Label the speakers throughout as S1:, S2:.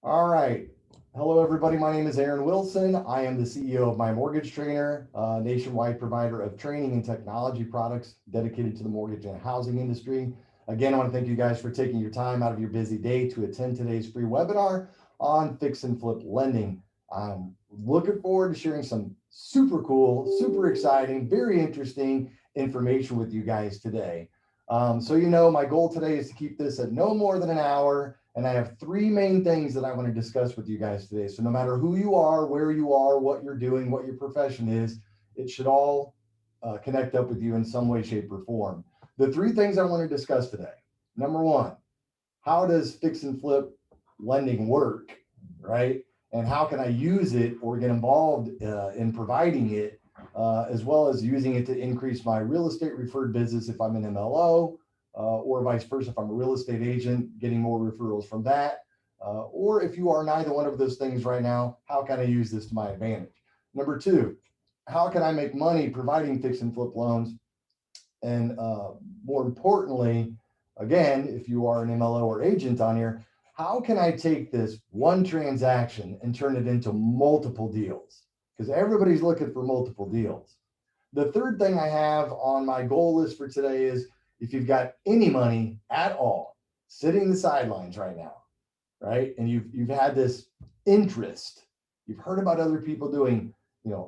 S1: All right. Hello, everybody. My name is Aaron Wilson. I am the CEO of My Mortgage Trainer, a nationwide provider of training and technology products dedicated to the mortgage and housing industry. Again, I want to thank you guys for taking your time out of your busy day to attend today's free webinar on fix and flip lending. I'm looking forward to sharing some super cool, super exciting, very interesting information with you guys today. My goal today is to keep this at no more than an hour. And I have three main things that I want to discuss with you guys today. So no matter who you are, where you are, what you're doing, what your profession is, it should all connect up with you in some way, shape, or form. The three things I want to discuss today. Number one, how does fix and flip lending work, right? And how can I use it or get involved in providing it, as well as using it to increase my real estate referred business if I'm an MLO, or vice versa, if I'm a real estate agent, getting more referrals from that. Or if you are neither one of those things right now, how can I use this to my advantage? Number two, how can I make money providing fix and flip loans? And more importantly, again, if you are an MLO or agent on here, how can I take this one transaction and turn it into multiple deals? Because everybody's looking for multiple deals. The third thing I have on my goal list for today is if you've got any money at all sitting in the sidelines right now, right? And you've had this interest, you've heard about other people doing,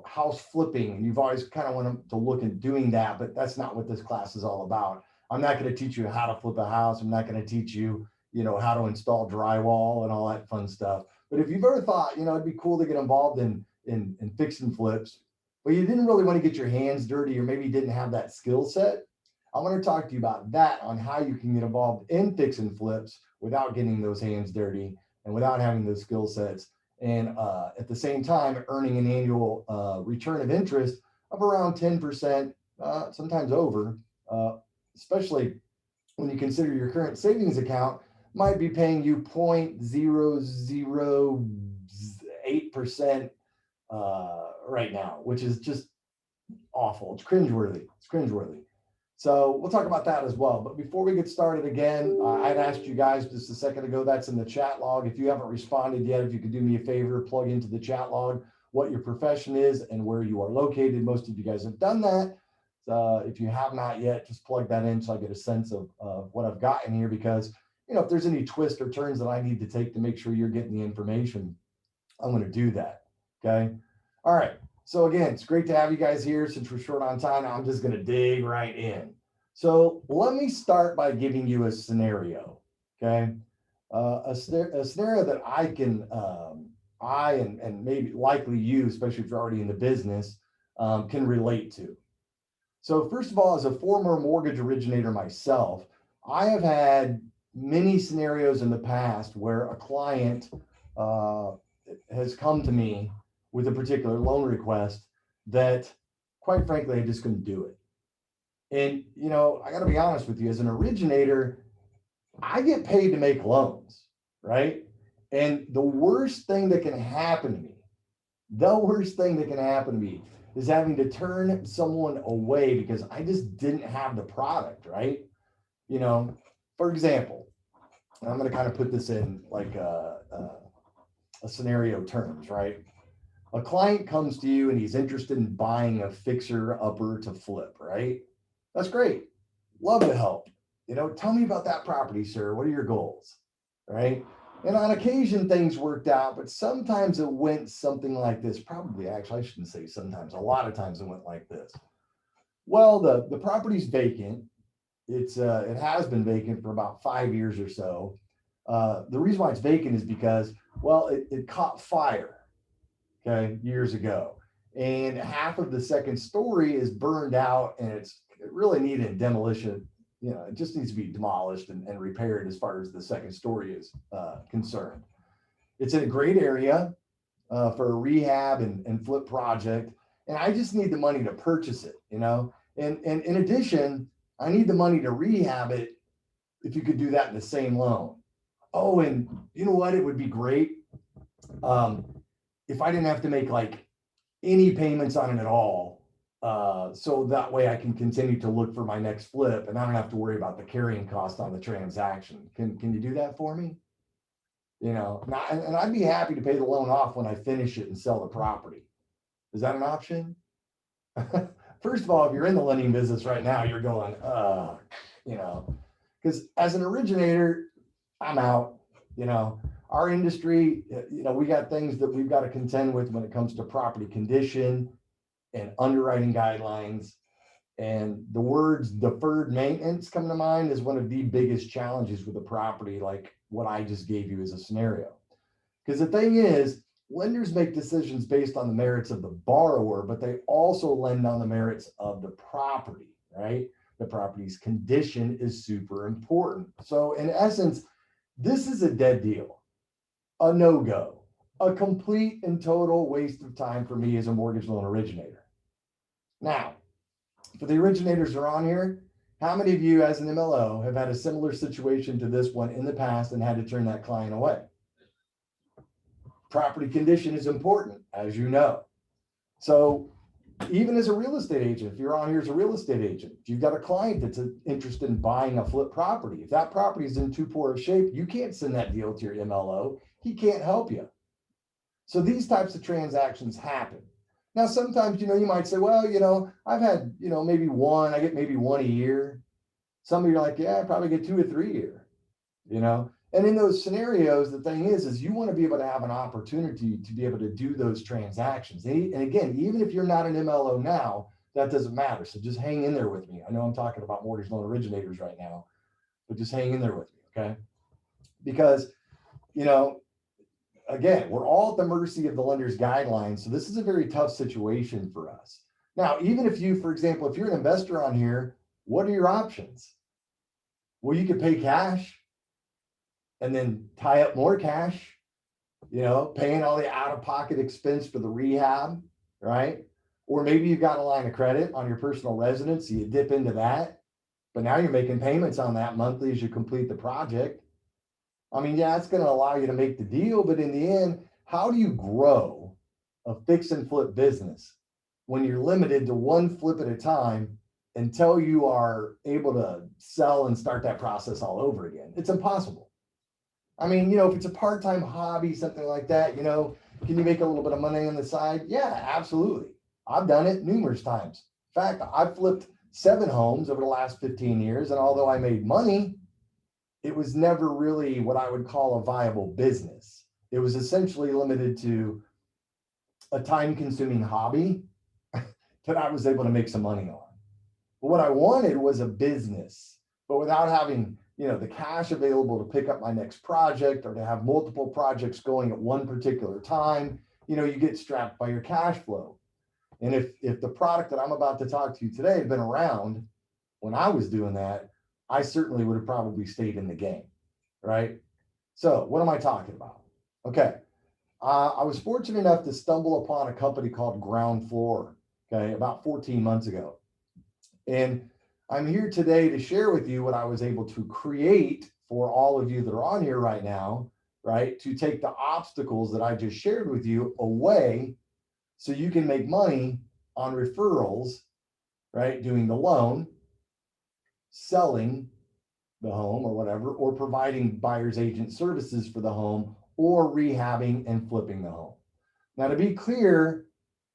S1: house flipping, and you've always kind of wanted to look at doing that, but that's not what this class is all about. I'm not going to teach you how to flip a house. I'm not going to teach you, how to install drywall and all that fun stuff. But if you've ever thought, it'd be cool to get involved in fix and flips, but you didn't really want to get your hands dirty, or maybe didn't have that skill set, I want to talk to you about that, on how you can get involved in fix and flips without getting those hands dirty and without having those skill sets. And at the same time, earning an annual return of interest of around 10%, sometimes over, especially when you consider your current savings account might be paying you 0.008% right now, which is just awful. It's cringeworthy. It's cringeworthy. So we'll talk about that as well. But before we get started again, I'd asked you guys just a second ago, that's in the chat log. If you haven't responded yet, if you could do me a favor, plug into the chat log what your profession is and where you are located. Most of you guys have done that. If you have not yet, just plug that in so I get a sense of what I've got in here, because if there's any twists or turns that I need to take to make sure you're getting the information, I'm going to do that. Okay. All right. So again, it's great to have you guys here. Since we're short on time, I'm just going to dig right in. So let me start by giving you a scenario. Okay. A scenario that I can, and maybe likely you, especially if you're already in the business, can relate to. So first of all, as a former mortgage originator myself, I have had many scenarios in the past where a client has come to me with a particular loan request that, quite frankly, I just couldn't do it. And, I got to be honest with you, as an originator, I get paid to make loans, right? And the worst thing that can happen to me, is having to turn someone away because I just didn't have the product, right? For example, I'm going to kind of put this in like a scenario terms, right? A client comes to you and he's interested in buying a fixer upper to flip, right? That's great. Love to help. Tell me about that property, sir. What are your goals? Right? And on occasion things worked out, but sometimes it went something like this. Probably, actually, I shouldn't say sometimes. A lot of times it went like this. Well, the property's vacant. It has been vacant for about 5 years or so. The reason why it's vacant is because, well, it caught fire, okay, years ago. And half of the second story is burned out, and it really needed demolition. It just needs to be demolished and repaired as far as the second story is concerned. It's in a great area for a rehab and flip project. And I just need the money to purchase it, And in addition, I need the money to rehab it if you could do that in the same loan. Oh, and you know what? It would be great if I didn't have to make like any payments on it at all. So that way I can continue to look for my next flip and I don't have to worry about the carrying cost on the transaction. Can you do that for me? And I'd be happy to pay the loan off when I finish it and sell the property. Is that an option? First of all, if you're in the lending business right now, you're going, because as an originator, I'm out. Our industry, we got things that we've got to contend with when it comes to property condition and underwriting guidelines. And the words deferred maintenance come to mind as one of the biggest challenges with a property like what I just gave you as a scenario. Because the thing is, lenders make decisions based on the merits of the borrower, but they also lend on the merits of the property, right? The property's condition is super important. So in essence, this is a dead deal, a no-go, a complete and total waste of time for me as a mortgage loan originator. Now, for the originators that are on here, how many of you as an MLO have had a similar situation to this one in the past and had to turn that client away? Property condition is important, as you know. So even as a real estate agent, if you're on here as a real estate agent, if you've got a client that's interested in buying a flip property, if that property is in too poor of shape, you can't send that deal to your MLO. He can't help you. So these types of transactions happen. Now, sometimes, you might say, well, I've had, maybe one, I get maybe one a year. Some of you are like, yeah, I probably get 2 or 3 a year, And in those scenarios, the thing is you want to be able to have an opportunity to be able to do those transactions. And again, even if you're not an MLO now, that doesn't matter. So just hang in there with me. I know I'm talking about mortgage loan originators right now, but just hang in there with me, okay? Because, again, we're all at the mercy of the lender's guidelines. So this is a very tough situation for us. Now, even if you, for example, if you're an investor on here, what are your options? Well, you could pay cash and then tie up more cash, paying all the out-of-pocket expense for the rehab, right? Or maybe you've got a line of credit on your personal residence, so you dip into that, but now you're making payments on that monthly as you complete the project. I mean, yeah, it's going to allow you to make the deal, but in the end, how do you grow a fix and flip business when you're limited to one flip at a time until you are able to sell and start that process all over again? It's impossible. I mean, if it's a part-time hobby, something like that, can you make a little bit of money on the side? Yeah, absolutely. I've done it numerous times. In fact, I've flipped 7 homes over the last 15 years. And although I made money, it was never really what I would call a viable business. It was essentially limited to a time-consuming hobby that I was able to make some money on. But what I wanted was a business, but without having, the cash available to pick up my next project or to have multiple projects going at one particular time, you get strapped by your cash flow. And if the product that I'm about to talk to you today had been around when I was doing that, I certainly would have probably stayed in the game, right? So what am I talking about? Okay. I was fortunate enough to stumble upon a company called Ground Floor, okay, about 14 months ago. And I'm here today to share with you what I was able to create for all of you that are on here right now, right? To take the obstacles that I just shared with you away so you can make money on referrals, right? Doing the loan, selling the home or whatever, or providing buyer's agent services for the home, or rehabbing and flipping the home. Now, to be clear,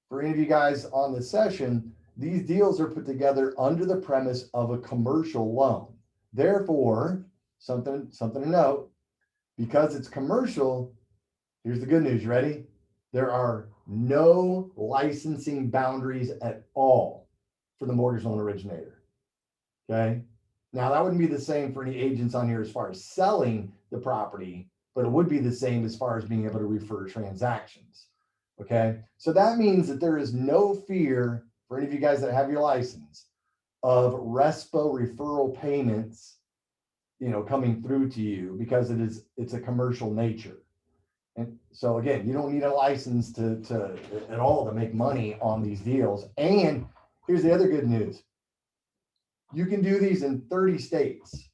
S1: for any of you guys on this session, these deals are put together under the premise of a commercial loan. Therefore, something to note, because it's commercial, here's the good news. You ready? There are no licensing boundaries at all for the mortgage loan originator. Okay. Now, that wouldn't be the same for any agents on here as far as selling the property, but it would be the same as far as being able to refer transactions. Okay. So that means that there is no fear for any of you guys that have your license of RESPA referral payments, coming through to you, because it's a commercial nature. And so again, you don't need a license to at all to make money on these deals. And here's the other good news. You can do these in 30 states.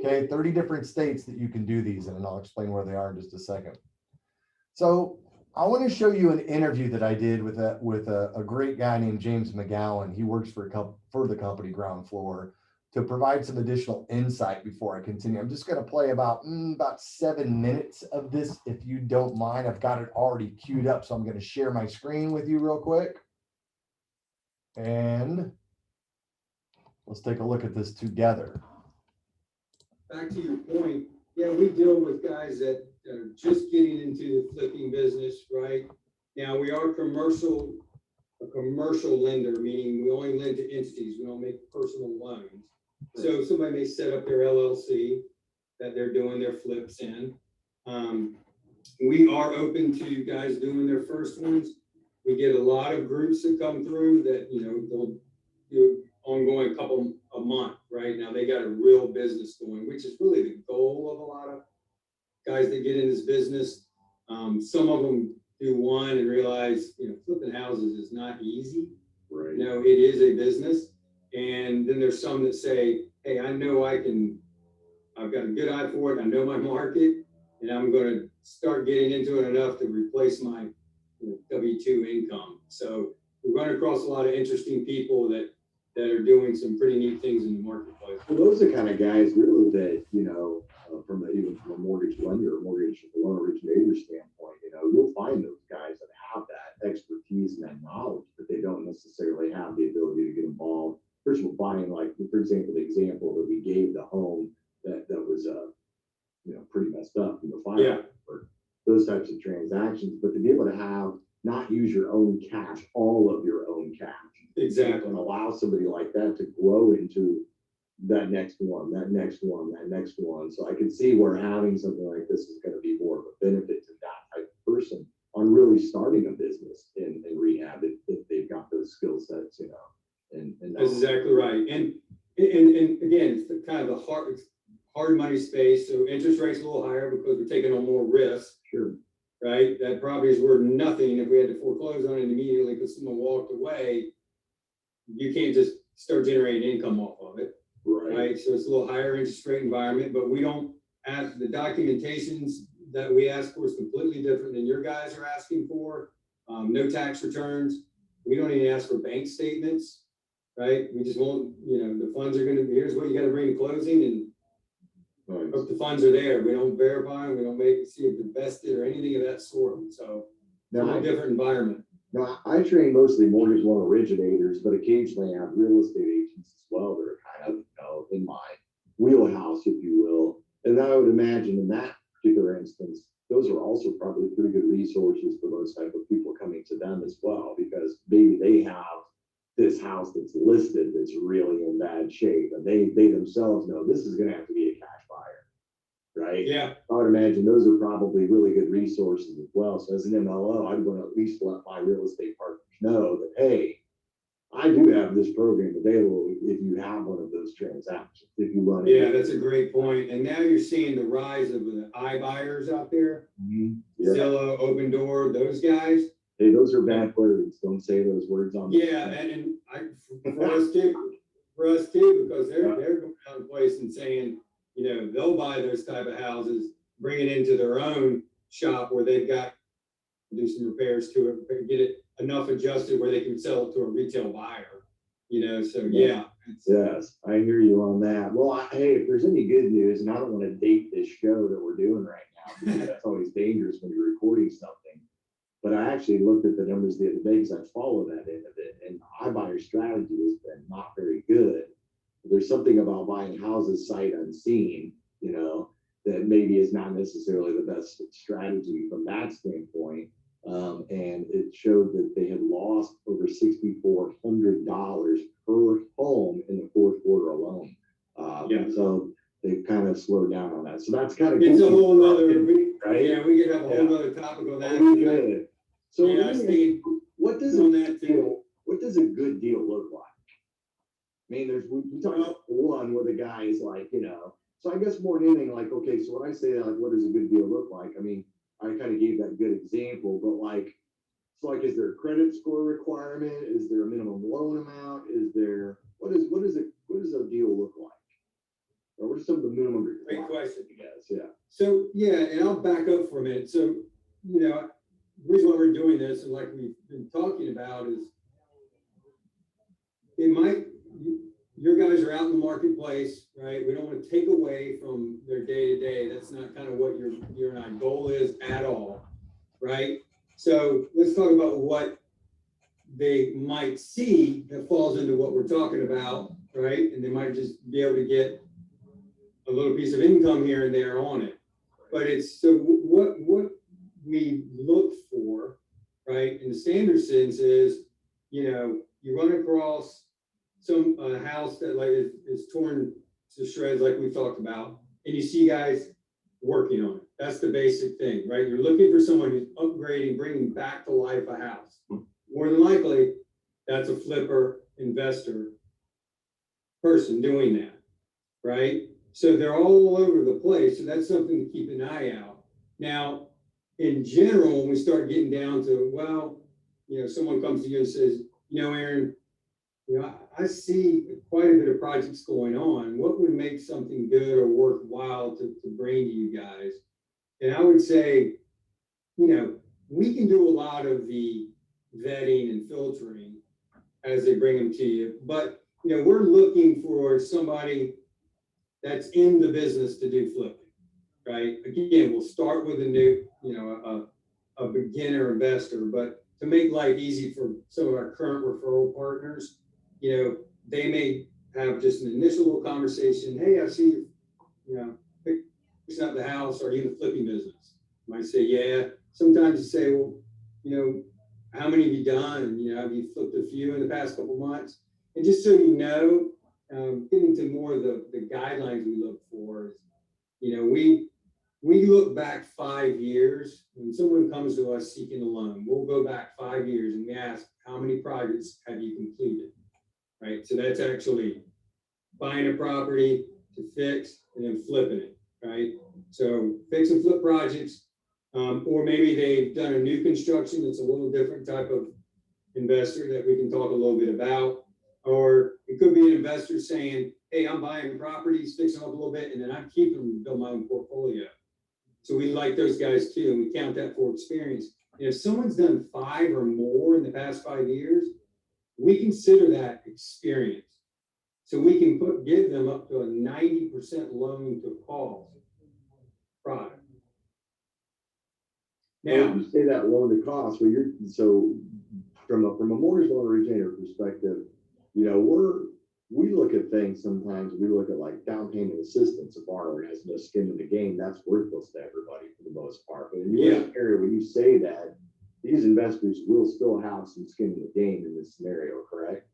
S1: Okay, 30 different states that you can do these in, and I'll explain where they are in just a second. So I want to show you an interview that I did with a great guy named James McGowan. He works for the company Ground Floor. to provide some additional insight before I continue. I'm just going to play about 7 minutes of this, if you don't mind. I've got it already queued up, so I'm going to share my screen with you real quick. And let's take a look at this together.
S2: Back to your point, yeah, we deal with guys that are just getting into the flipping business, right? Now, we are a commercial lender, meaning we only lend to entities, we don't make personal loans. So somebody may set up their LLC that they're doing their flips in. We are open to guys doing their first ones. We get a lot of groups that come through that, they'll do ongoing couple a month, right? Now they got a real business going, which is really the goal of a lot of guys that get in this business. Some of them do one and realize, flipping houses is not easy.
S3: Right.
S2: It is a business. And then there's some that say, hey, I know I've got a good eye for it. I know my market, and I'm going to start getting into it enough to replace my W-2 income. So we run across a lot of interesting people that are doing some pretty neat things in the marketplace.
S3: Well, those are the kind of guys really that, even from a mortgage lender or mortgage loan originator standpoint, you'll find those guys that have that expertise and that knowledge, but they don't necessarily have the ability to get involved. First of all, buying, like, for example, the example that we gave, the home that was, pretty messed up from the fire, for those types of transactions, but to be able to not use your own cash, all of your own cash.
S2: Exactly.
S3: And allow somebody like that to grow into that next one, that next one, that next one. So I can see where having something like this is going to be more of a benefit to that type of person on really starting a business in rehab if they've got those skill sets, and
S2: that's exactly right. And again, it's kind of a hard money space. So interest rates a little higher because we're taking on more risk.
S3: Sure.
S2: Right. That property is worth nothing if we had to foreclose on it immediately because someone walked away. You can't just start generating income off of it. Right. So it's a little higher interest rate environment, but we don't ask, the documentations that we ask for is completely different than your guys are asking for. No tax returns. We don't even ask for bank statements, right? We just want, the funds are going to be, here's what you got to bring to closing, and hope the funds are there. We don't verify them. We don't see if they're vested or anything of that sort. So it's a different environment.
S3: Now, I train mostly mortgage loan originators, but occasionally I have real estate agents as well that are kind of, in my wheelhouse, if you will. And I would imagine in that particular instance, those are also probably pretty good resources for those type of people coming to them as well, because maybe they have this house that's listed that's really in bad shape, and they themselves know this is going to have to be a cash buyer, right?
S2: Yeah.
S3: I would imagine those are probably really good resources as well. So as an MLO, I'd want to at least let my real estate partners know that, hey, I do have this program available if you have one of those transactions, if you run it.
S2: Yeah, that's a great point. And now you're seeing the rise of the iBuyers out there.
S3: Mm-hmm. Yeah.
S2: Zillow, Open Door, those guys.
S3: Hey, those are bad words. Don't say those words on.
S2: Yeah, and for us too, because they're going out in place and saying, they'll buy those type of houses, bring it into their own shop where they've got to do some repairs to it, get it enough adjusted where they can sell it to a retail buyer. So yeah.
S3: Yes, I hear you on that. Well, hey, if there's any good news, and I don't want to date this show that we're doing right now, because that's always dangerous when you're recording something. But I actually looked at the numbers the other day because I follow that end of it, and iBuyer strategy has been not very good. There's something about buying houses sight unseen, that maybe is not necessarily the best strategy from that standpoint. And it showed that they had lost over $6,400 per home in the fourth quarter alone. So they've kind of slowed down on that. So that's kind of
S2: it's a whole other,
S3: right?
S2: Yeah, we could have a whole other topic on that.
S3: So what does a good deal look like? I mean, we talk about one where the guy is like, so I guess more than anything, like, okay, so when I say that, like, what does a good deal look like? I mean, I kind of gave that good example, but like, it's like, is there a credit score requirement? Is there a minimum loan amount? Is there, what does a deal look like? Or what are some of the minimum requirements?
S2: Great question,
S3: I guess, yeah.
S2: So, and I'll back up for a minute. So, the reason why we're doing this, and like we've been talking about, is your guys are out in the marketplace, right? We don't want to take away from their day to day. That's not kind of what your and I goal is at all, right? So let's talk about what they might see that falls into what we're talking about, right? And they might just be able to get a little piece of income here and there on it. But it's so what we look for, right? In the standard sense is, you know, you run across some house that like is torn to shreds, like we talked about, and you see guys working on it. That's the basic thing, right? You're looking for someone who's upgrading, bringing back to life a house. More than likely, that's a flipper investor person doing that, right? So they're all over the place. So that's something to keep an eye out. Now, in general, when we start getting down to, well, you know, someone comes to you and says, you know, Aaron, you know, I see quite a bit of projects going on. What would make something good or worthwhile to bring to you guys? And I would say, you know, we can do a lot of the vetting and filtering as they bring them to you. But, you know, we're looking for somebody that's in the business to do flipping, right? Again, we'll start with a new, you know, a beginner investor, but to make life easy for some of our current referral partners, you know, they may have just an initial little conversation. Hey, I see you, you know, fixing up the house. Are you in the flipping business? I might say, yeah. Sometimes you say, well, you know, how many have you done? And, you know, have you flipped a few in the past couple months? And just so you know, getting to more of the guidelines we look for is, you know, we look back 5 years. When someone comes to us seeking a loan, we'll go back 5 years and we ask, how many projects have you completed? Right? So that's actually buying a property to fix and then flipping it, right? So fix and flip projects, or maybe they've done a new construction. It's a little different type of investor that we can talk a little bit about. Or it could be an investor saying, hey, I'm buying properties, fixing up a little bit, and then I'm keeping them to build my own portfolio. So we like those guys too, and we count that for experience. And if someone's done 5 or more in the past 5 years, we consider that experience. So we can give them up to a 90% loan to cost product.
S3: Now, you say that loan to cost, well, so from a mortgage loan originator perspective, you know, we look at things sometimes, we look at like down payment assistance. A borrower has no skin in the game, that's worthless to everybody for the most part. But in your area, when you say that, these investors will still have some skin in the game in this scenario, correct?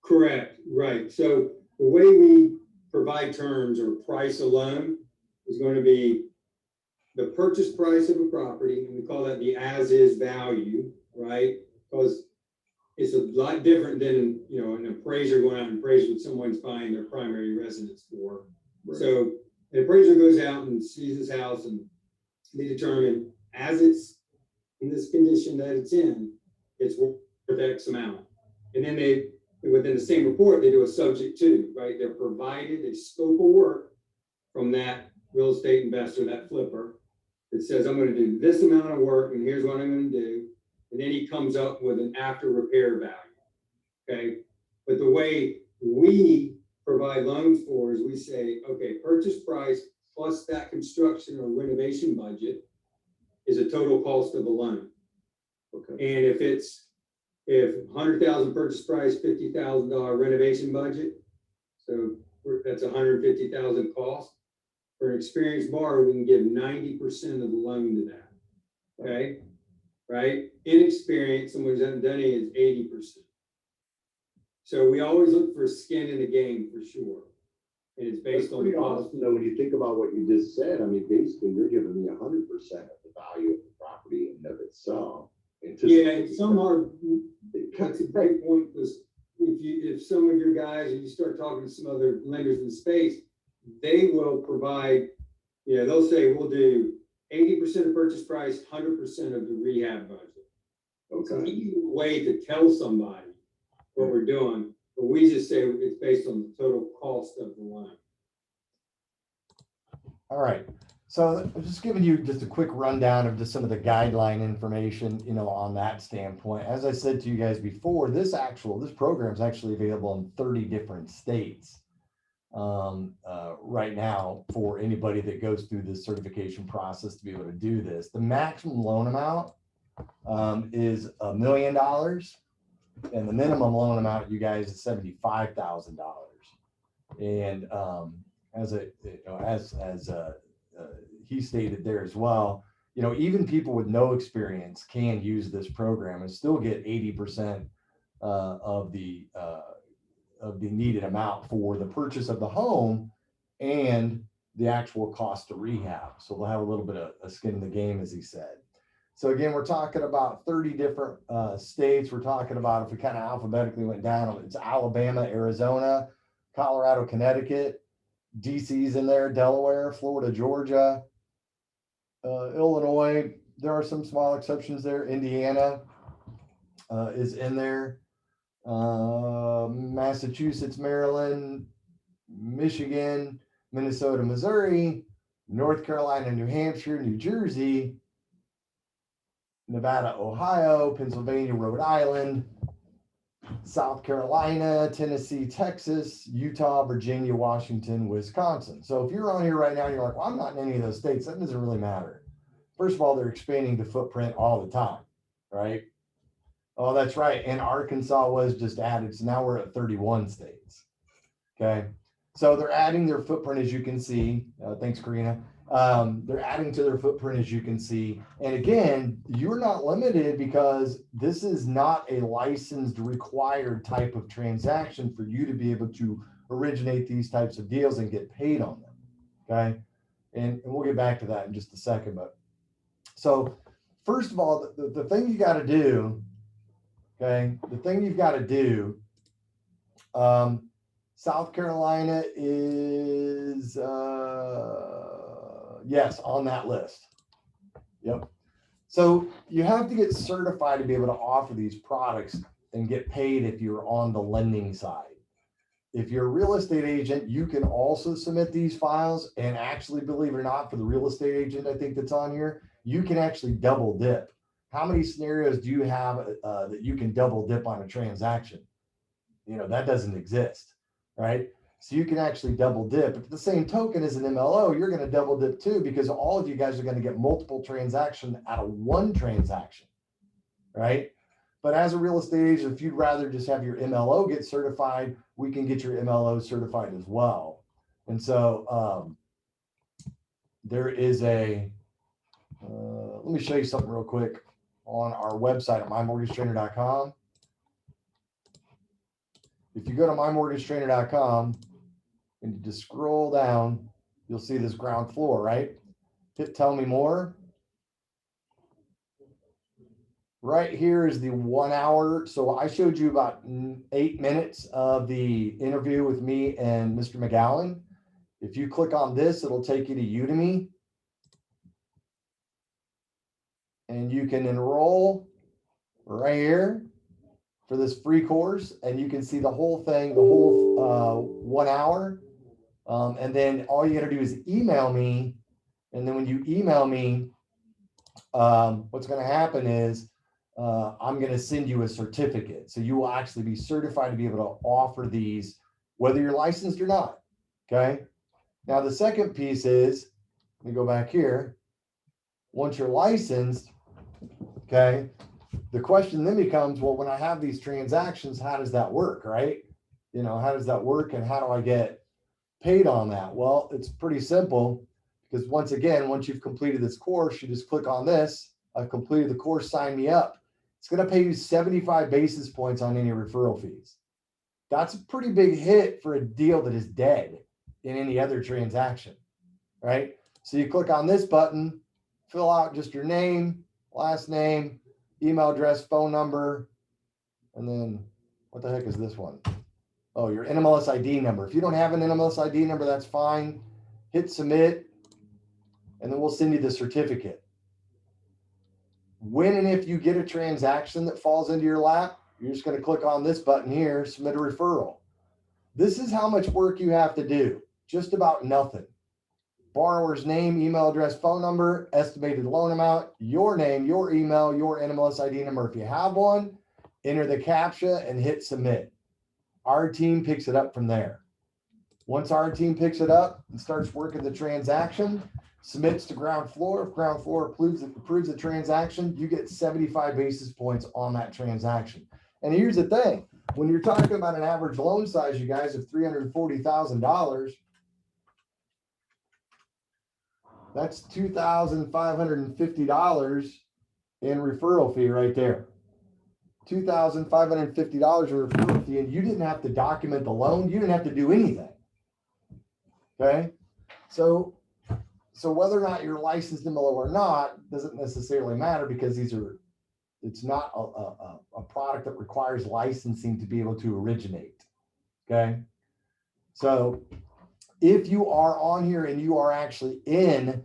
S2: Correct, right. So the way we provide terms or price a loan is going to be the purchase price of a property, and we call that the as-is value, right? Because it's a lot different than, you know, an appraiser going out and appraising what someone's buying their primary residence for. Right. So an appraiser goes out and sees his house, and they determine as it's in this condition that it's in, it's worth X amount. And then they, within the same report, they do a subject to, right? They're provided a scope of work from that real estate investor, that flipper, that says, I'm going to do this amount of work, and here's what I'm going to do. And then he comes up with an after repair value, okay? But the way we provide loans for is we say, okay, purchase price plus that construction or renovation budget is a total cost of the loan. Okay. And if 100,000 purchase price, $50,000 renovation budget, so that's 150,000 cost. For an experienced borrower, we can give 90% of the loan to that, okay? Right? Inexperienced, someone who hasn't done it is 80%. So we always look for skin in the game for sure. And it's based on the cost.
S3: Awesome, though, when you think about what you just said, I mean, basically you're giving me 100% of the value of the property in and of itself.
S2: Yeah, some are, that's a great point, because if some of your guys, and you start talking to some other lenders in the space, they will provide, you know, they'll say, we'll do 80% of purchase price, 100% of the rehab budget. Okay. It's an easy way to tell somebody what we're doing, but we just say it's based on the total cost of the loan.
S1: All right. So I'm just giving you just a quick rundown of just some of the guideline information, on that standpoint. As I said to you guys before, this program is actually available in 30 different states right now for anybody that goes through this certification process to be able to do this. The maximum loan amount is $1 million, and the minimum loan amount, you guys, is $75,000. And he stated there as well, even people with no experience can use this program and still get 80% of the needed amount for the purchase of the home and the actual cost to rehab. So they'll have a little bit of a skin in the game, as he said. So again, we're talking about 30 different states. We're talking about, if we kind of alphabetically went down, it's Alabama, Arizona, Colorado, Connecticut, DC's in there, Delaware, Florida, Georgia, Illinois. There are some small exceptions there. Indiana is in there. Massachusetts, Maryland, Michigan, Minnesota, Missouri, North Carolina, New Hampshire, New Jersey, Nevada, Ohio, Pennsylvania, Rhode Island, South Carolina, Tennessee, Texas, Utah, Virginia, Washington, Wisconsin. So if you're on here right now and you're like, well, I'm not in any of those states, that doesn't really matter. First of all, they're expanding the footprint all the time, right? Oh, that's right. And Arkansas was just added. So now we're at 31 states. Okay. So they're adding their footprint, as you can see. Thanks, Karina. They're adding to their footprint, as you can see. And again, you're not limited, because this is not a licensed required type of transaction for you to be able to originate these types of deals and get paid on them. Okay. And we'll get back to that in just a second. But so first of all, the thing you got to do, okay, the thing you've got to do, South Carolina is, yes, on that list. Yep. So you have to get certified to be able to offer these products and get paid if you're on the lending side. If you're a real estate agent, you can also submit these files, and actually, believe it or not, for the real estate agent, I think that's on here, you can actually double dip. How many scenarios do you have that you can double dip on a transaction? That doesn't exist, right? So you can actually double dip. But the same token, as an MLO, you're going to double dip too, because all of you guys are going to get multiple transactions out of one transaction, right? But as a real estate agent, if you'd rather just have your MLO get certified, we can get your MLO certified as well. And so there is let me show you something real quick on our website at mymortgagetrainer.com. If you go to mymortgagetrainer.com and you just scroll down, you'll see this ground floor, right? Hit tell me more. Right here is the 1 hour. So I showed you about 8 minutes of the interview with me and Mr. McGowan. If you click on this, it'll take you to Udemy. And you can enroll right here for this free course. And you can see the whole thing, the whole 1 hour. And then all you got to do is email me. And then when you email me, what's going to happen is I'm going to send you a certificate. So you will actually be certified to be able to offer these, whether you're licensed or not. Okay. Now, the second piece is, let me go back here. Once you're licensed, okay, the question then becomes, well, when I have these transactions, how does that work, right? How does that work, and how do I get paid on that? Well, it's pretty simple, because once you've completed this course, you just click on this. I've completed the course, sign me up. It's going to pay you 75 basis points on any referral fees. That's a pretty big hit for a deal that is dead in any other transaction, right? So you click on this button, fill out just your name, last name, email address, phone number, and then what the heck is this one? Oh, your NMLS ID number. If you don't have an NMLS ID number, that's fine. Hit submit, and then we'll send you the certificate. When and if you get a transaction that falls into your lap, you're just going to click on this button here, submit a referral. This is how much work you have to do. Just about nothing. borrower's name, email address, phone number, estimated loan amount, your name, your email, your NMLS ID number. If you have one, enter the CAPTCHA and hit submit. Our team picks it up from there. Once our team picks it up and starts working the transaction, submits to ground floor. If ground floor approves the transaction, you get 75 basis points on that transaction. And here's the thing, when you're talking about an average loan size, you guys, of $340,000, that's $2,550 in referral fee right there. $2,550 in referral fee, and you didn't have to document the loan. You didn't have to do anything. Okay, so whether or not you're licensed MLO or not doesn't necessarily matter, because it's not a product that requires licensing to be able to originate. Okay, so if you are on here and you are actually in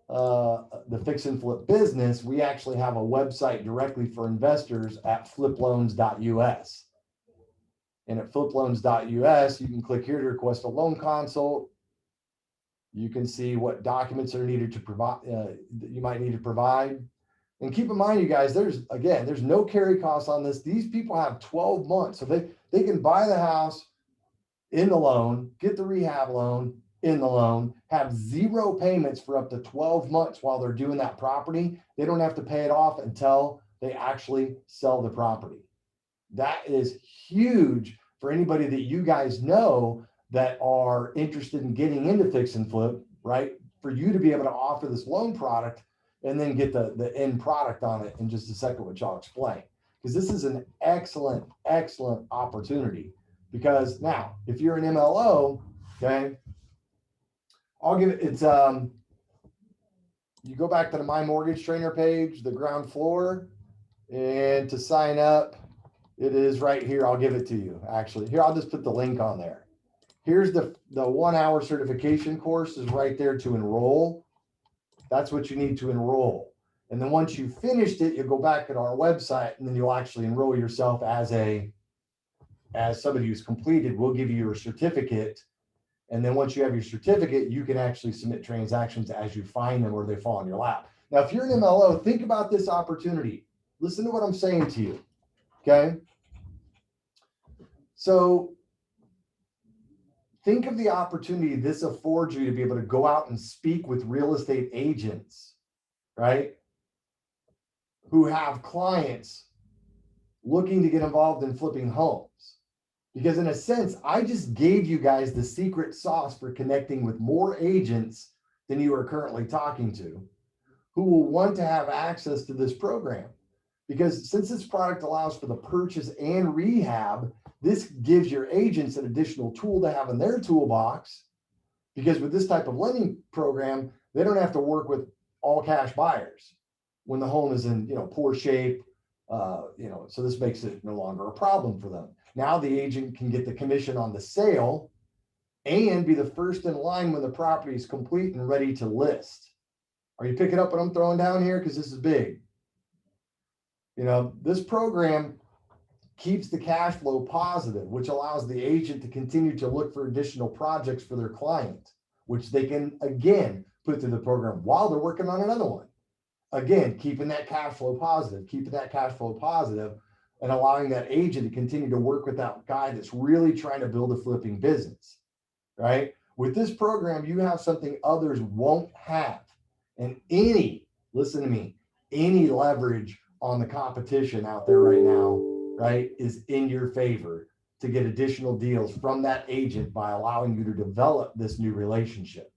S1: the fix and flip business, we actually have a website directly for investors at fliploans.us. And at fliploans.us, you can click here to request a loan consult. You can see what documents are needed to provide, that you might need to provide. And keep in mind, you guys, there's no carry costs on this. These people have 12 months. So they can buy the house in the loan, get the rehab loan in the loan, have zero payments for up to 12 months while they're doing that property. They don't have to pay it off until they actually sell the property. That is huge for anybody that you guys know that are interested in getting into fix and flip, right? For you to be able to offer this loan product and then get the end product on it in just a second, which I'll explain. Because this is an excellent, excellent opportunity. Because now, if you're an MLO, okay, I'll give it, you go back to the My Mortgage Trainer page, the ground floor, and to sign up, it is right here. I'll give it to you, actually. Here, I'll just put the link on there. Here's the 1 hour certification course is right there to enroll. That's what you need to enroll. And then once you've finished it, you'll go back at our website and then you'll actually enroll yourself as somebody who's completed. We'll give you your certificate. And then once you have your certificate, you can actually submit transactions as you find them or they fall in your lap. Now, if you're an MLO, think about this opportunity. Listen to what I'm saying to you. Okay. So think of the opportunity this affords you to be able to go out and speak with real estate agents, right? Who have clients looking to get involved in flipping homes. Because in a sense, I just gave you guys the secret sauce for connecting with more agents than you are currently talking to, who will want to have access to this program. Because since this product allows for the purchase and rehab, this gives your agents an additional tool to have in their toolbox. Because with this type of lending program, they don't have to work with all cash buyers when the home is in poor shape. So this makes it no longer a problem for them. Now the agent can get the commission on the sale and be the first in line when the property is complete and ready to list. Are you picking up what I'm throwing down here? Because this is big. This program keeps the cash flow positive, which allows the agent to continue to look for additional projects for their client, which they can, again, put through the program while they're working on another one. Again, keeping that cash flow positive, and allowing that agent to continue to work with that guy that's really trying to build a flipping business, right? With this program, you have something others won't have. And listen to me, any leverage on the competition out there right now, right, is in your favor to get additional deals from that agent by allowing you to develop this new relationship.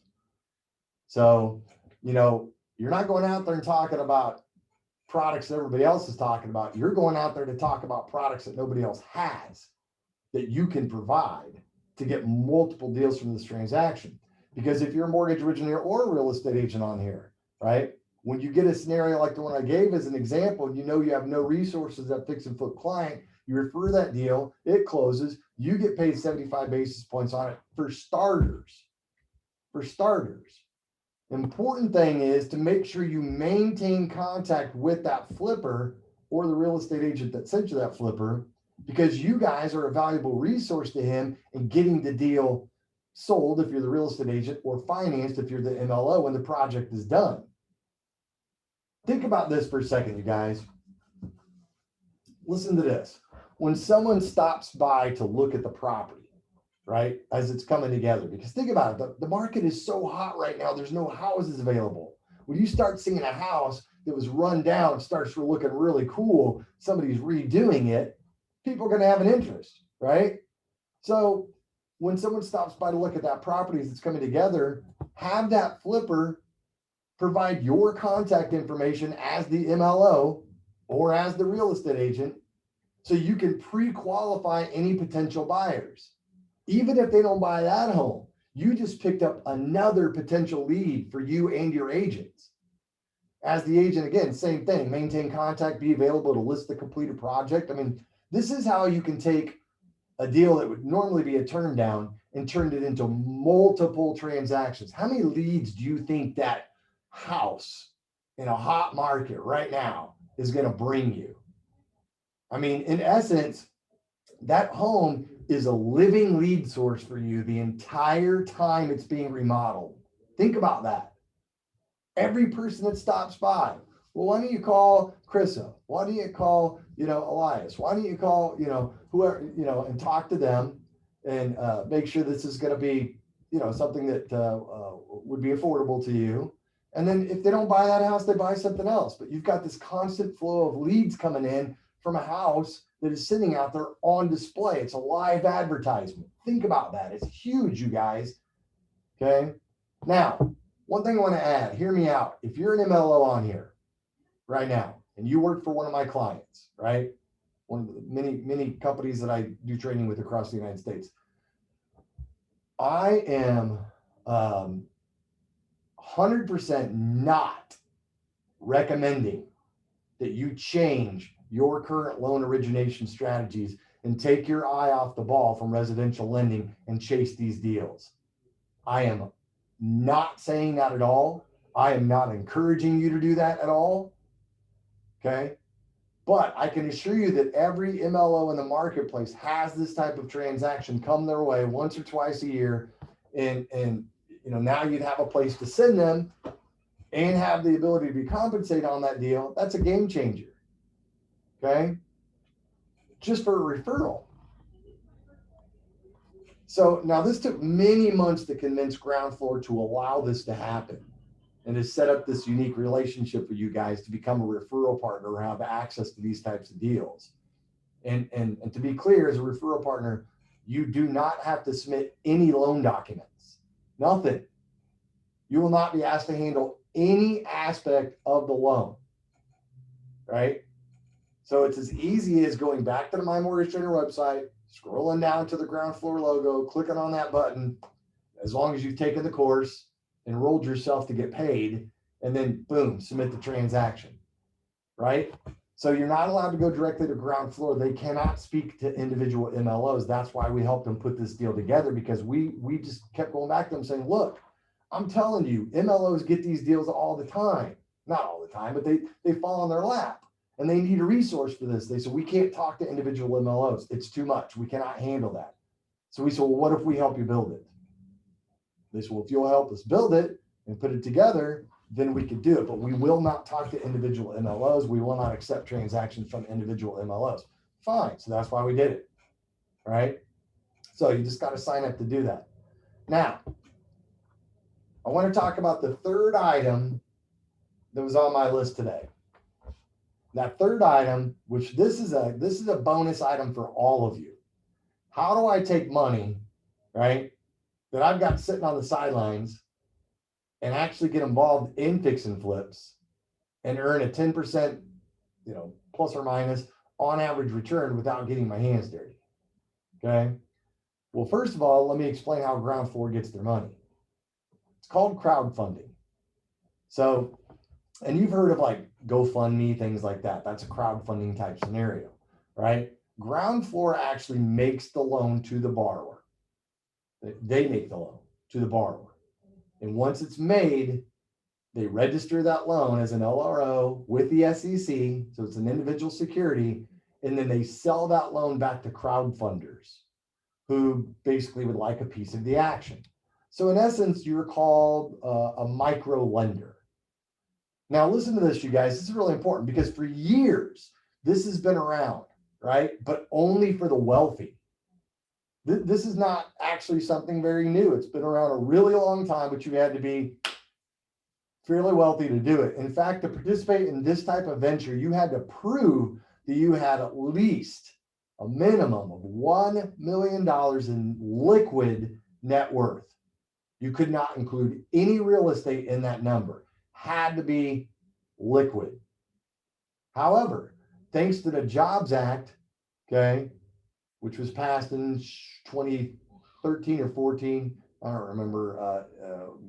S1: So, you're not going out there and talking about products that everybody else is talking about. You're going out there to talk about products that nobody else has that you can provide to get multiple deals from this transaction. Because if you're a mortgage originator or a real estate agent on here, right, when you get a scenario like the one I gave as an example, you have no resources that fix and flip client, you refer that deal, it closes, you get paid 75 basis points on it for starters. Important thing is to make sure you maintain contact with that flipper or the real estate agent that sent you that flipper, because you guys are a valuable resource to him in getting the deal sold if you're the real estate agent, or financed if you're the MLO when the project is done. Think about this for a second, you guys. Listen to this. When someone stops by to look at the property, right, as it's coming together, because think about it, the market is so hot right now, there's no houses available. When you start seeing a house that was run down, starts looking really cool, somebody's redoing it, people are going to have an interest, right? So when someone stops by to look at that property as it's coming together, have that flipper provide your contact information as the MLO or as the real estate agent, so you can pre-qualify any potential buyers. Even if they don't buy that home, you just picked up another potential lead for you and your agents. As the agent, again, same thing, maintain contact, be available to list the completed project. I mean, this is how you can take a deal that would normally be a turn down and turn it into multiple transactions. How many leads do you think that house in a hot market right now is going to bring you? I mean, in essence, that home is a living lead source for you the entire time it's being remodeled. Think about that. Every person that stops by, well, why don't you call Krissa? Why don't you call, Elias? Why don't you call, whoever, and talk to them and make sure this is going to be, something that would be affordable to you. And then if they don't buy that house, they buy something else. But you've got this constant flow of leads coming in from a house that is sitting out there on display. It's a live advertisement. Think about that. It's huge, you guys. Okay. Now, one thing I want to add, hear me out. If you're an MLO on here right now, and you work for one of my clients, right? One of the many companies that I do training with across the United States, I am 100% not recommending that you change your current loan origination strategies and take your eye off the ball from residential lending and chase these deals. I am not saying that at all. I am not encouraging you to do that at all. Okay. But I can assure you that every MLO in the marketplace has this type of transaction come their way once or twice a year. And now you'd have a place to send them and have the ability to be compensated on that deal. That's a game changer. Okay. Just for a referral. So now this took many months to convince Ground Floor to allow this to happen and to set up this unique relationship for you guys to become a referral partner or have access to these types of deals. And to be clear, as a referral partner, you do not have to submit any loan documents, nothing. You will not be asked to handle any aspect of the loan, right? So it's as easy as going back to the My Mortgage Trainer website, scrolling down to the Ground Floor logo, clicking on that button, as long as you've taken the course, enrolled yourself to get paid, and then boom, submit the transaction, right? So you're not allowed to go directly to Ground Floor. They cannot speak to individual MLOs. That's why we helped them put this deal together, because we just kept going back to them saying, look, I'm telling you, MLOs get these deals all the time. Not all the time, but they fall on their lap. And they need a resource for this. They said, we can't talk to individual MLOs. It's too much. We cannot handle that. So we said, well, what if we help you build it? They said, well, if you'll help us build it and put it together, then we could do it. But we will not talk to individual MLOs. We will not accept transactions from individual MLOs. Fine. So that's why we did it. Right? So you just got to sign up to do that. Now, I want to talk about the third item that was on my list today. That third item, which this is a bonus item for all of you. How do I take money, right, that I've got sitting on the sidelines and actually get involved in fix and flips and earn a 10%, plus or minus on average return without getting my hands dirty? Okay. Well, first of all, let me explain how Ground Floor gets their money. It's called crowdfunding. So, and you've heard of like GoFundMe, things like that. That's a crowdfunding type scenario, right? Ground Floor actually makes the loan to the borrower. They make the loan to the borrower. And once it's made, they register that loan as an LRO with the SEC. So it's an individual security. And then they sell that loan back to crowdfunders. who basically would like a piece of the action. So in essence, you're called a micro lender. Now listen to this, you guys. This is really important because for years, this has been around, right? But only for the wealthy. This is not actually something very new. It's been around a really long time, but you had to be fairly wealthy to do it. In fact, to participate in this type of venture, you had to prove that you had at least a minimum of $1 million in liquid net worth. You could not include any real estate in that number. Had to be liquid. However, thanks to the Jobs Act, okay, which was passed in 2013 or 14, I don't remember,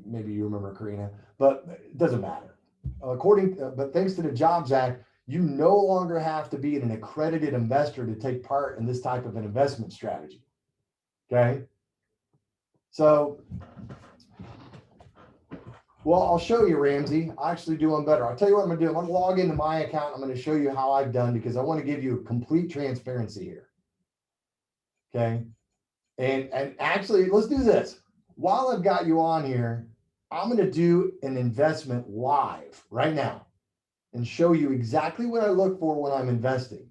S1: maybe you remember, Karina, but it doesn't matter. But thanks to the Jobs Act, you no longer have to be an accredited investor to take part in this type of an investment strategy. Okay. So, well, I'll show you, Ramsey. I actually do one better. I'll tell you what I'm going to do. I'm going to log into my account. I'm going to show you how I've done because I want to give you complete transparency here. Okay. And actually, let's do this. While I've got you on here, I'm going to do an investment live right now and show you exactly what I look for when I'm investing.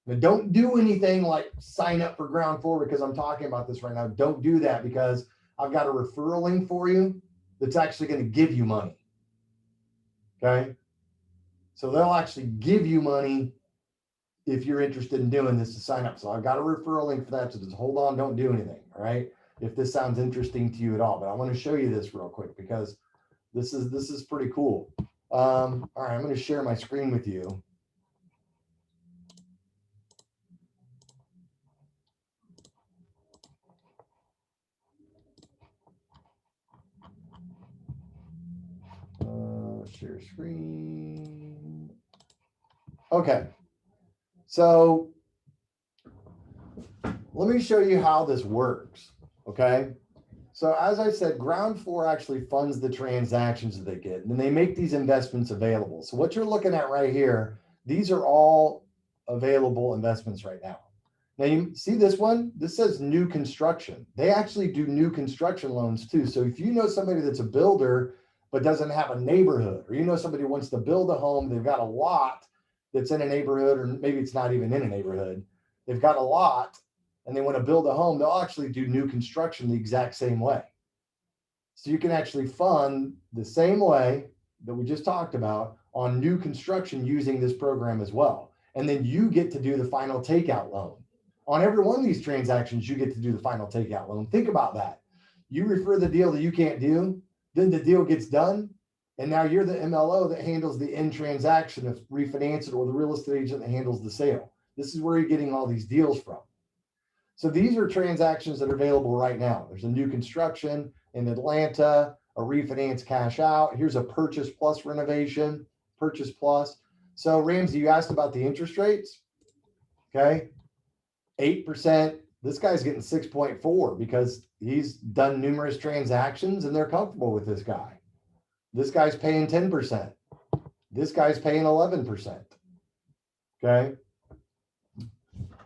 S1: Now, don't do anything like sign up for Ground Floor because I'm talking about this right now. Don't do that because I've got a referral link for you that's actually going to give you money. Okay. So they'll actually give you money if you're interested in doing this to sign up. So I've got a referral link for that. So just hold on, don't do anything. All right. If this sounds interesting to you at all, but I want to show you this real quick because this is pretty cool. All right, I'm going to share my screen with you. Share screen. Okay. So let me show you how this works. Okay. So as I said, Ground Floor actually funds the transactions that they get, and then they make these investments available. So what you're looking at right here, these are all available investments right now. Now you see this one, this says new construction. They actually do new construction loans too. So if you know somebody that's a builder, but doesn't have a neighborhood, or you know somebody who wants to build a home, they've got a lot that's in a neighborhood, or maybe it's not even in a neighborhood. They've got a lot and they want to build a home, they'll actually do new construction the exact same way. So you can actually fund the same way that we just talked about on new construction using this program as well. And then you get to do the final takeout loan. On every one of these transactions, you get to do the final takeout loan. Think about that. You refer the deal that you can't do, then the deal gets done, and now you're the MLO that handles the end transaction of refinance it, or the real estate agent that handles the sale. This is where you're getting all these deals from. So these are transactions that are available right now. There's a new construction in Atlanta, a refinance cash out. Here's a purchase plus renovation, purchase plus. So Ramsey, you asked about the interest rates. Okay. 8%. This guy's getting 6.4 because he's done numerous transactions and they're comfortable with this guy. This guy's paying 10%. This guy's paying 11%. Okay.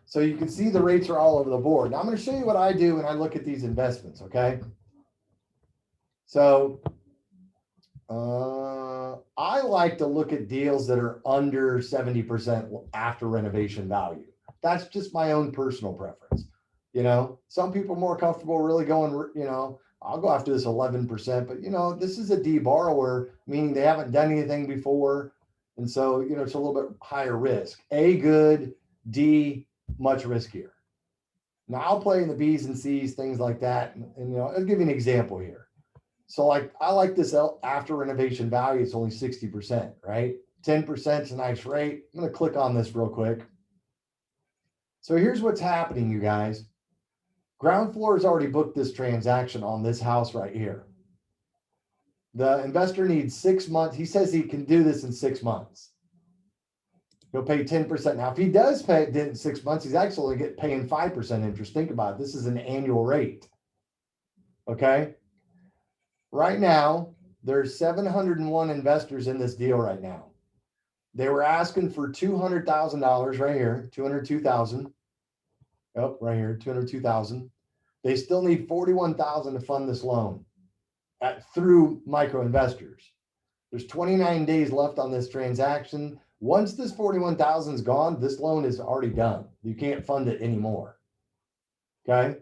S1: So you can see the rates are all over the board. Now I'm going to show you what I do when I look at these investments. Okay. So I like to look at deals that are under 70% after renovation value. That's just my own personal preference. You know, some people are more comfortable really going, you know, I'll go after this 11%, but you know, this is a D borrower, meaning they haven't done anything before. And so, you know, it's a little bit higher risk. A good, D much riskier. Now I'll play in the B's and C's, things like that. And you know, I'll give you an example here. So like, I like this after renovation value. It's only 60%, right? 10% is a nice rate. I'm going to click on this real quick. So here's what's happening, you guys. Ground Floor has already booked this transaction on this house right here. The investor needs 6 months. He says he can do this in 6 months. He'll pay 10%. Now, if he does pay it in 6 months, he's actually paying 5% interest. Think about it. This is an annual rate. Okay. Right now, there's 701 investors in this deal right now. They were asking for $200,000 right here, 202,000. Oh, right here, 202,000. They still need 41,000 to fund this loan through micro investors. There's 29 days left on this transaction. Once this 41,000 is gone, this loan is already done. You can't fund it anymore. Okay.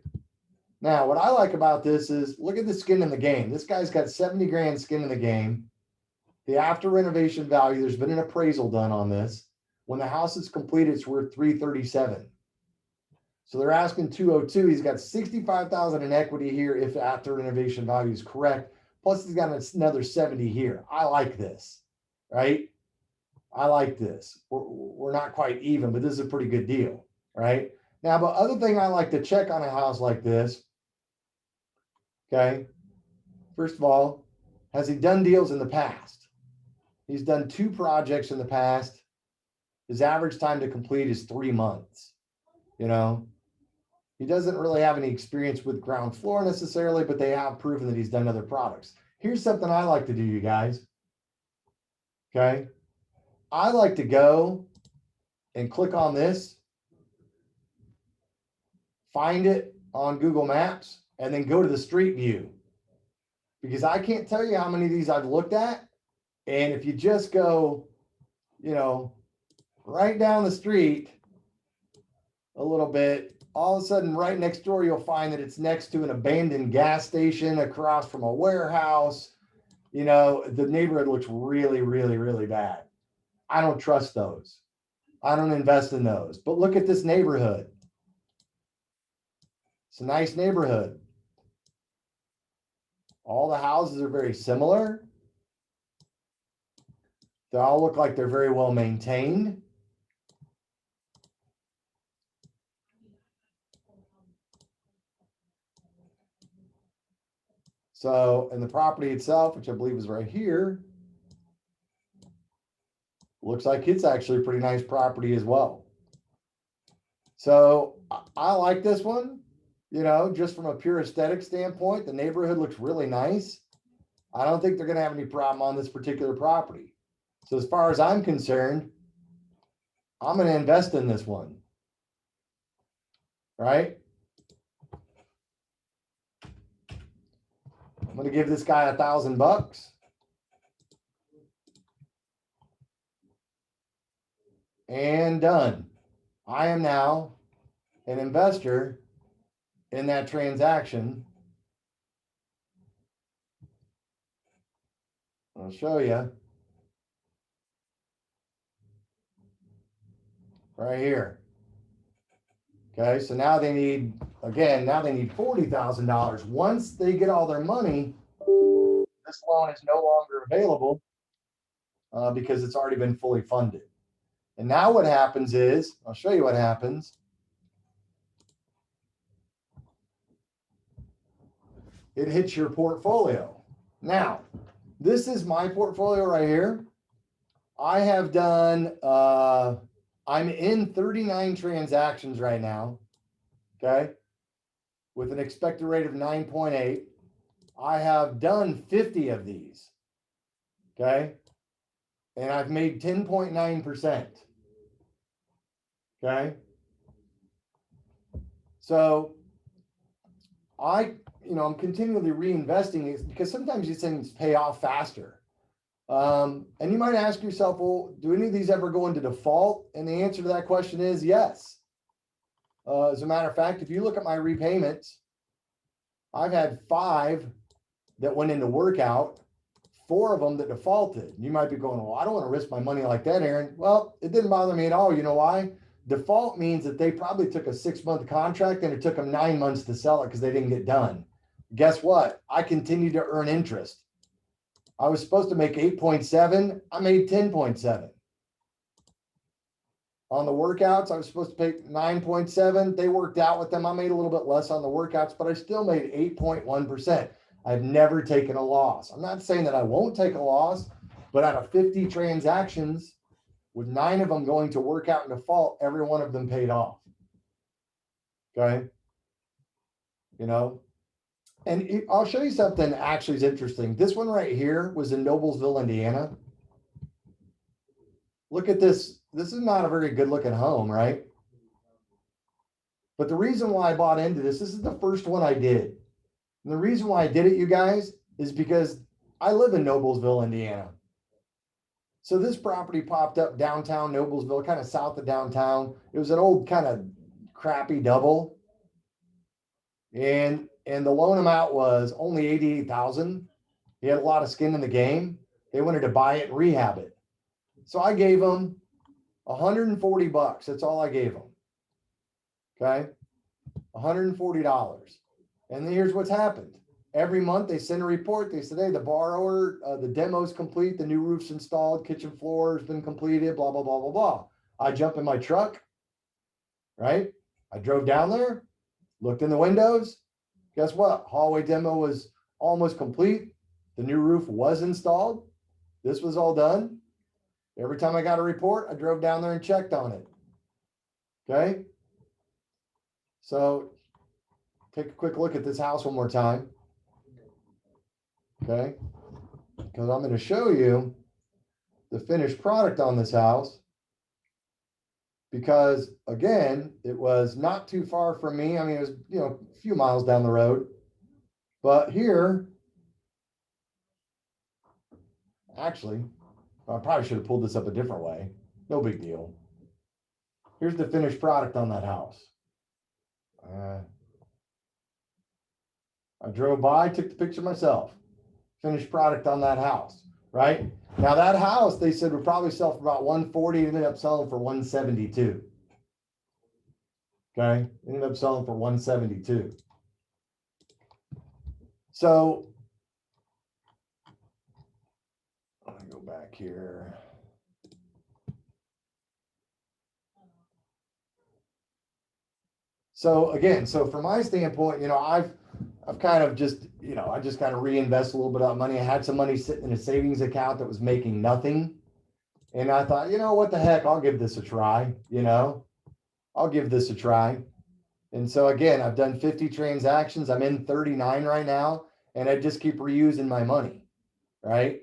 S1: Now, what I like about this is look at the skin in the game. This guy's got 70 grand skin in the game. The after renovation value, there's been an appraisal done on this. When the house is complete, it's worth 337. So they're asking 202. He's got 65,000 in equity here if after renovation value is correct. Plus he's got another 70 here. I like this, right? I like this. We're not quite even, but this is a pretty good deal, right? Now, but other thing I like to check on a house like this, okay? First of all, has he done deals in the past? He's done 2 projects in the past. His average time to complete is 3 months. You know, he doesn't really have any experience with ground floor necessarily, but they have proven that he's done other products. Here's something I like to do, you guys. Okay. I like to go and click on this, find it on Google Maps, and then go to the street view. Because I can't tell you how many of these I've looked at. And if you just go, you know, right down the street a little bit, all of a sudden right next door, you'll find that it's next to an abandoned gas station across from a warehouse. You know, the neighborhood looks really, really, really bad. I don't trust those. I don't invest in those. But look at this neighborhood. It's a nice neighborhood. All the houses are very similar. They all look like they're very well maintained. So, and the property itself, which I believe is right here, looks like it's actually a pretty nice property as well. So I like this one, you know, just from a pure aesthetic standpoint. The neighborhood looks really nice. I don't think they're going to have any problem on this particular property. So as far as I'm concerned, I'm going to invest in this one. Right? I'm going to give this guy $1,000. And done. I am now an investor in that transaction. I'll show you right here. Okay, so now they need, again, now they need $40,000. Once they get all their money, this loan is no longer available because it's already been fully funded. And now what happens is, I'll show you what happens. It hits your portfolio. Now, this is my portfolio right here. I have done, I'm in 39 transactions right now, okay, with an expected rate of 9.8. I have done 50 of these, okay, and I've made 10.9%, okay. So I'm continually reinvesting these because sometimes these things pay off faster. And you might ask yourself, well, do any of these ever go into default? And the answer to that question is yes. As a matter of fact, if you look at my repayments, I've had 5 that went into workout, 4 of them that defaulted. You might be going, well, I don't want to risk my money like that, Aaron. Well, it didn't bother me at all. You know why? Default means that they probably took a 6-month contract and it took them 9 months to sell it because they didn't get done. Guess what? I continued to earn interest. I was supposed to make 8.7. I made 10.7. On the workouts, I was supposed to pay 9.7. They worked out with them. I made a little bit less on the workouts, but I still made 8.1%. I've never taken a loss. I'm not saying that I won't take a loss, but out of 50 transactions, with 9 of them going to workout and default, every one of them paid off. Okay. You know, and I'll show you something actually is interesting. This one right here was in Noblesville, Indiana. Look at this. This is not a very good looking home, right? But the reason why I bought into this is the first one I did. And the reason why I did it, you guys, is because I live in Noblesville, Indiana. So this property popped up downtown Noblesville, kind of south of downtown. It was an old kind of crappy double. And the loan amount was only 88,000. He had a lot of skin in the game. They wanted to buy it and rehab it. So I gave them 140 bucks. That's all I gave them. Okay. $140. And then here's what's happened. Every month they send a report. They said, hey, the borrower, the demo's complete. The new roof's installed. Kitchen floor has been completed, blah, blah, blah, blah, blah. I jump in my truck, right? I drove down there, looked in the windows. Guess what? Hallway demo was almost complete. The new roof was installed. This was all done. Every time I got a report, I drove down there and checked on it. Okay. So take a quick look at this house one more time. Okay. Because I'm going to show you the finished product on this house. Because again, it was not too far from me. I mean, it was, a few miles down the road. But here, actually, I probably should have pulled this up a different way. No big deal. Here's the finished product on that house. I drove by, took the picture myself. Finished product on that house, right? Now that house, they said would probably sell for about 140. It ended up selling for 172. Okay, ended up selling for 172. So let me go back here. So again, so from my standpoint, I've kind of just, I just kind of reinvest a little bit of money. I had some money sitting in a savings account that was making nothing. And I thought, what the heck, I'll give this a try, I'll give this a try. And so again, I've done 50 transactions. I'm in 39 right now, and I just keep reusing my money, right,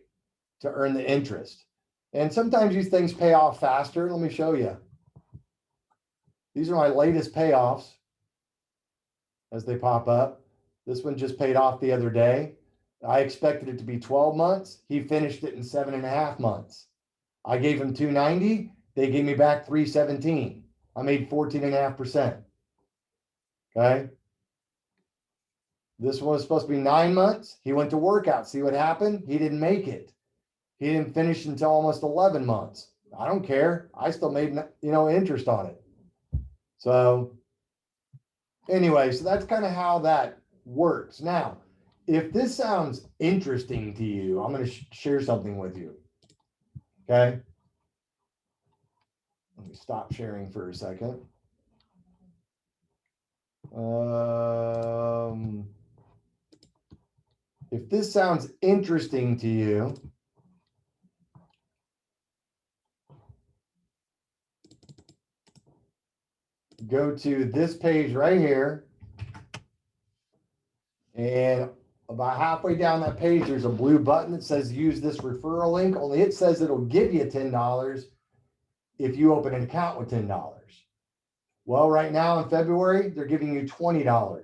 S1: to earn the interest. And sometimes these things pay off faster. Let me show you. These are my latest payoffs as they pop up. This one just paid off the other day. I expected it to be 12 months. He finished it in 7.5 months. I gave him 290. They gave me back 317. I made 14.5%. Okay. This one was supposed to be 9 months. He went to workout. See what happened? He didn't make it. He didn't finish until almost 11 months. I don't care. I still made, interest on it. So anyway, so that's kind of how that works. Now, if this sounds interesting to you, I'm going to share something with you. Okay. Let me stop sharing for a second. If this sounds interesting to you, go to this page right here, and about halfway down that page, there's a blue button that says use this referral link. Only it says it'll give you $10 if you open an account with $10. Well, right now in February, they're giving you $20.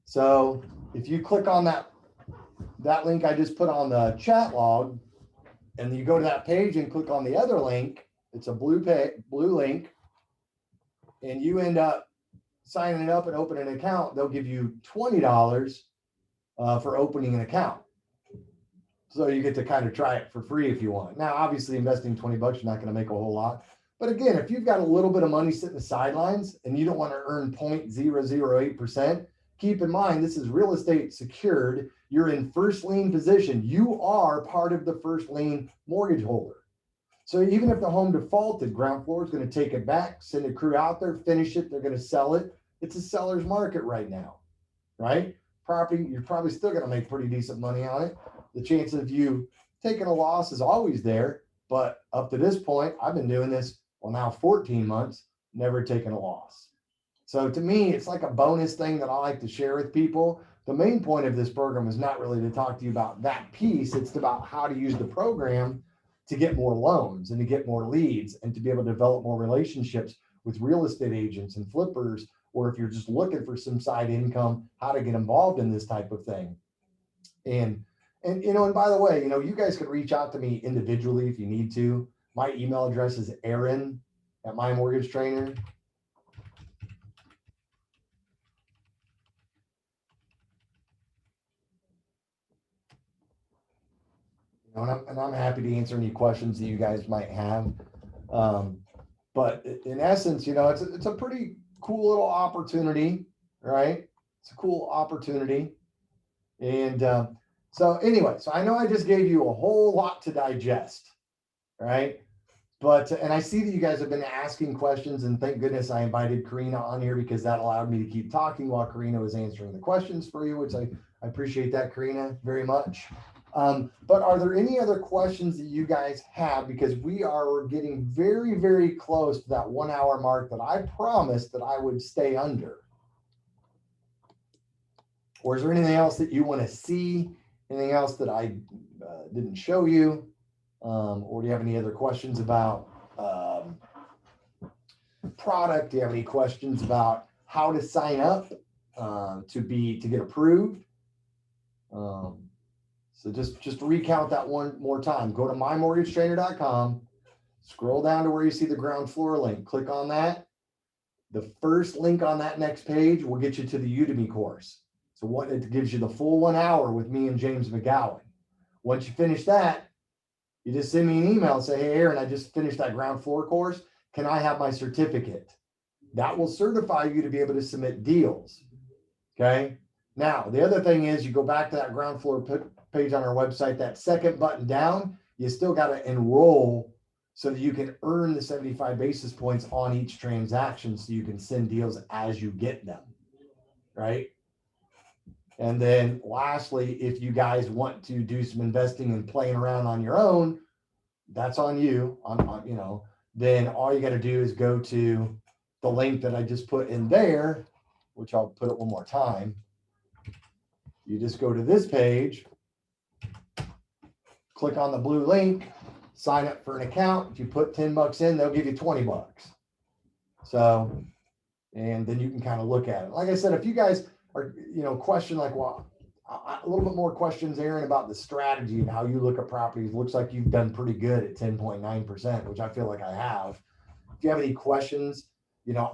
S1: So if you click on that link I just put on the chat log, and you go to that page and click on the other link, it's a blue link, and you end up signing up and opening an account, they'll give you $20 for opening an account. So you get to kind of try it for free if you want. Now, obviously investing 20 bucks, you're not going to make a whole lot. But again, if you've got a little bit of money sitting the sidelines and you don't want to earn 0.008%, keep in mind, this is real estate secured. You're in first lien position. You are part of the first lien mortgage holder. So even if the home defaulted, ground floor is going to take it back, send a crew out there, finish it. They're going to sell it. It's a seller's market right now, right? Property, you're probably still going to make pretty decent money on it. The chance of you taking a loss is always there. But up to this point, I've been doing this, well, now 14 months, never taken a loss. So to me, it's like a bonus thing that I like to share with people. The main point of this program is not really to talk to you about that piece. It's about how to use the program to get more loans and to get more leads and to be able to develop more relationships with real estate agents and flippers, or if you're just looking for some side income, how to get involved in this type of thing. And and by the way, you guys can reach out to me individually if you need to. My email address is Aaron@MyMortgageTrainer. And I'm happy to answer any questions that you guys might have. But in essence, it's a pretty cool little opportunity, right? It's a cool opportunity. And so anyway, so I know I just gave you a whole lot to digest, right? But, and I see that you guys have been asking questions, and thank goodness I invited Karina on here, because that allowed me to keep talking while Karina was answering the questions for you, which I appreciate that, Karina, very much. But are there any other questions that you guys have? Because we are getting very, very close to that 1 hour mark that I promised that I would stay under. Or is there anything else that you want to see? Anything else that I didn't show you? Or do you have any other questions about product? Do you have any questions about how to sign up to get approved? So just recount that one more time. Go to mymortgagetrainer.com, scroll down to where you see the ground floor link. Click on that. The first link on that next page will get you to the Udemy course. So what it gives you the full 1 hour with me and James McGowan. Once you finish that, you just send me an email and say, hey, Aaron, I just finished that ground floor course. Can I have my certificate? That will certify you to be able to submit deals. Okay. Now, the other thing is you go back to that ground floor page on our website, that second button down, you still got to enroll so that you can earn the 75 basis points on each transaction, so you can send deals as you get them. Right. And then lastly, if you guys want to do some investing and playing around on your own, that's on you. Then all you got to do is go to the link that I just put in there, which I'll put it one more time. You just go to this page, click on the blue link, sign up for an account. If you put 10 bucks in, they'll give you 20 bucks. So, and then you can kind of look at it. Like I said, if you guys are, question like, well, a little bit more questions, Aaron, about the strategy and how you look at properties. Looks like you've done pretty good at 10.9%, which I feel like I have. If you have any questions,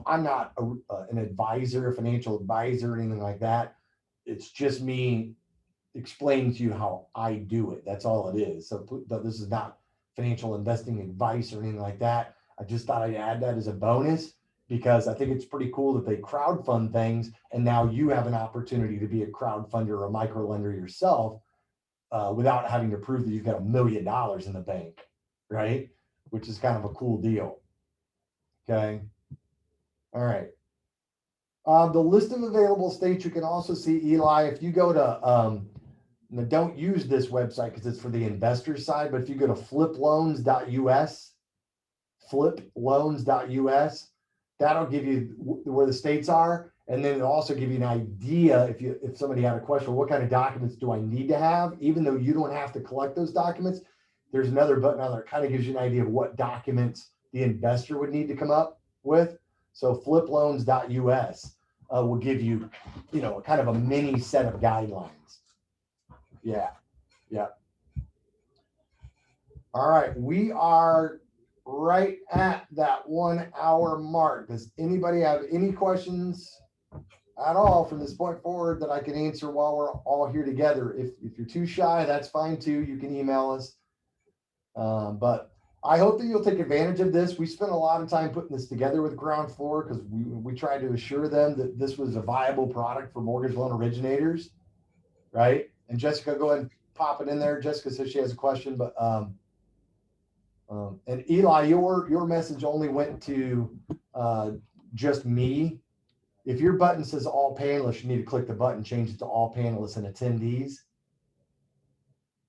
S1: I'm not an advisor, a financial advisor, or anything like that. It's just me explaining to you how I do it. That's all it is. So this is not financial investing advice or anything like that. I just thought I'd add that as a bonus, because I think it's pretty cool that they crowdfund things, and now you have an opportunity to be a crowdfunder or a micro lender yourself without having to prove that you've got $1 million in the bank, right? Which is kind of a cool deal. Okay. All right. The list of available states, you can also see, Eli, if you go to, don't use this website because it's for the investor side, but if you go to fliploans.us, that'll give you where the states are. And then it'll also give you an idea if somebody had a question, what kind of documents do I need to have? Even though you don't have to collect those documents, there's another button on there that kind of gives you an idea of what documents the investor would need to come up with. So fliploans.us will give you, kind of a mini set of guidelines. Yeah. Yeah. All right. We are right at that 1 hour mark. Does anybody have any questions at all from this point forward that I can answer while we're all here together? If you're too shy, that's fine too. You can email us. But I hope that you'll take advantage of this. We spent a lot of time putting this together with Ground Floor because we tried to assure them that this was a viable product for mortgage loan originators, right? And Jessica, go ahead and pop it in there. Jessica says she has a question, but and Eli, your message only went to just me. If your button says all panelists, you need to click the button, change it to all panelists and attendees.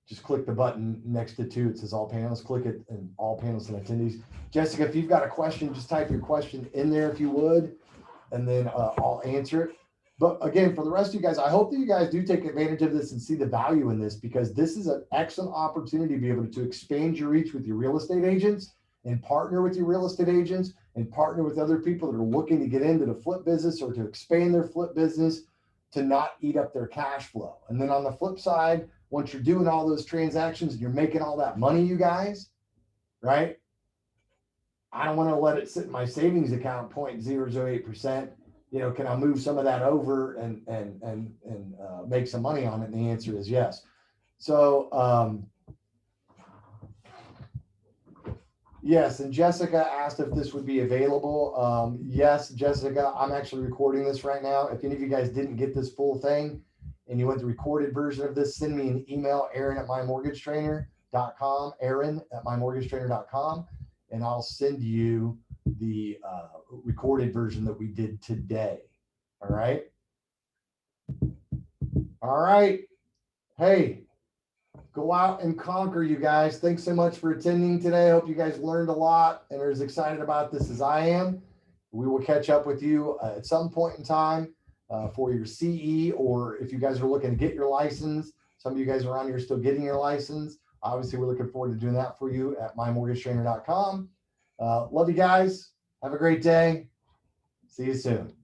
S1: Just click the button next to two. It says all panelists, click it, and all panelists and attendees. Jessica, if you've got a question, just type your question in there if you would, and then I'll answer it. But again, for the rest of you guys, I hope that you guys do take advantage of this and see the value in this, because this is an excellent opportunity to be able to expand your reach with your real estate agents and partner with your real estate agents and partner with other people that are looking to get into the flip business or to expand their flip business to not eat up their cash flow. And then on the flip side, once you're doing all those transactions and you're making all that money, you guys, right? I don't want to let it sit in my savings account 0.008%. You know, can I move some of that over and make some money on it? And the answer is yes. So yes, and Jessica asked if this would be available. Yes, Jessica, I'm actually recording this right now. If any of you guys didn't get this full thing and you want the recorded version of this, send me an email, Aaron@mymortgagetrainer.com, Aaron@mymortgagetrainer.com, and I'll send you the recorded version that we did today. All right. All right. Hey, go out and conquer, you guys. Thanks so much for attending today. I hope you guys learned a lot and are as excited about this as I am. We will catch up with you at some point in time for your CE, or if you guys are looking to get your license. Some of you guys around here are still getting your license. Obviously, we're looking forward to doing that for you at mymortgagetrainer.com. Love you guys. Have a great day. See you soon.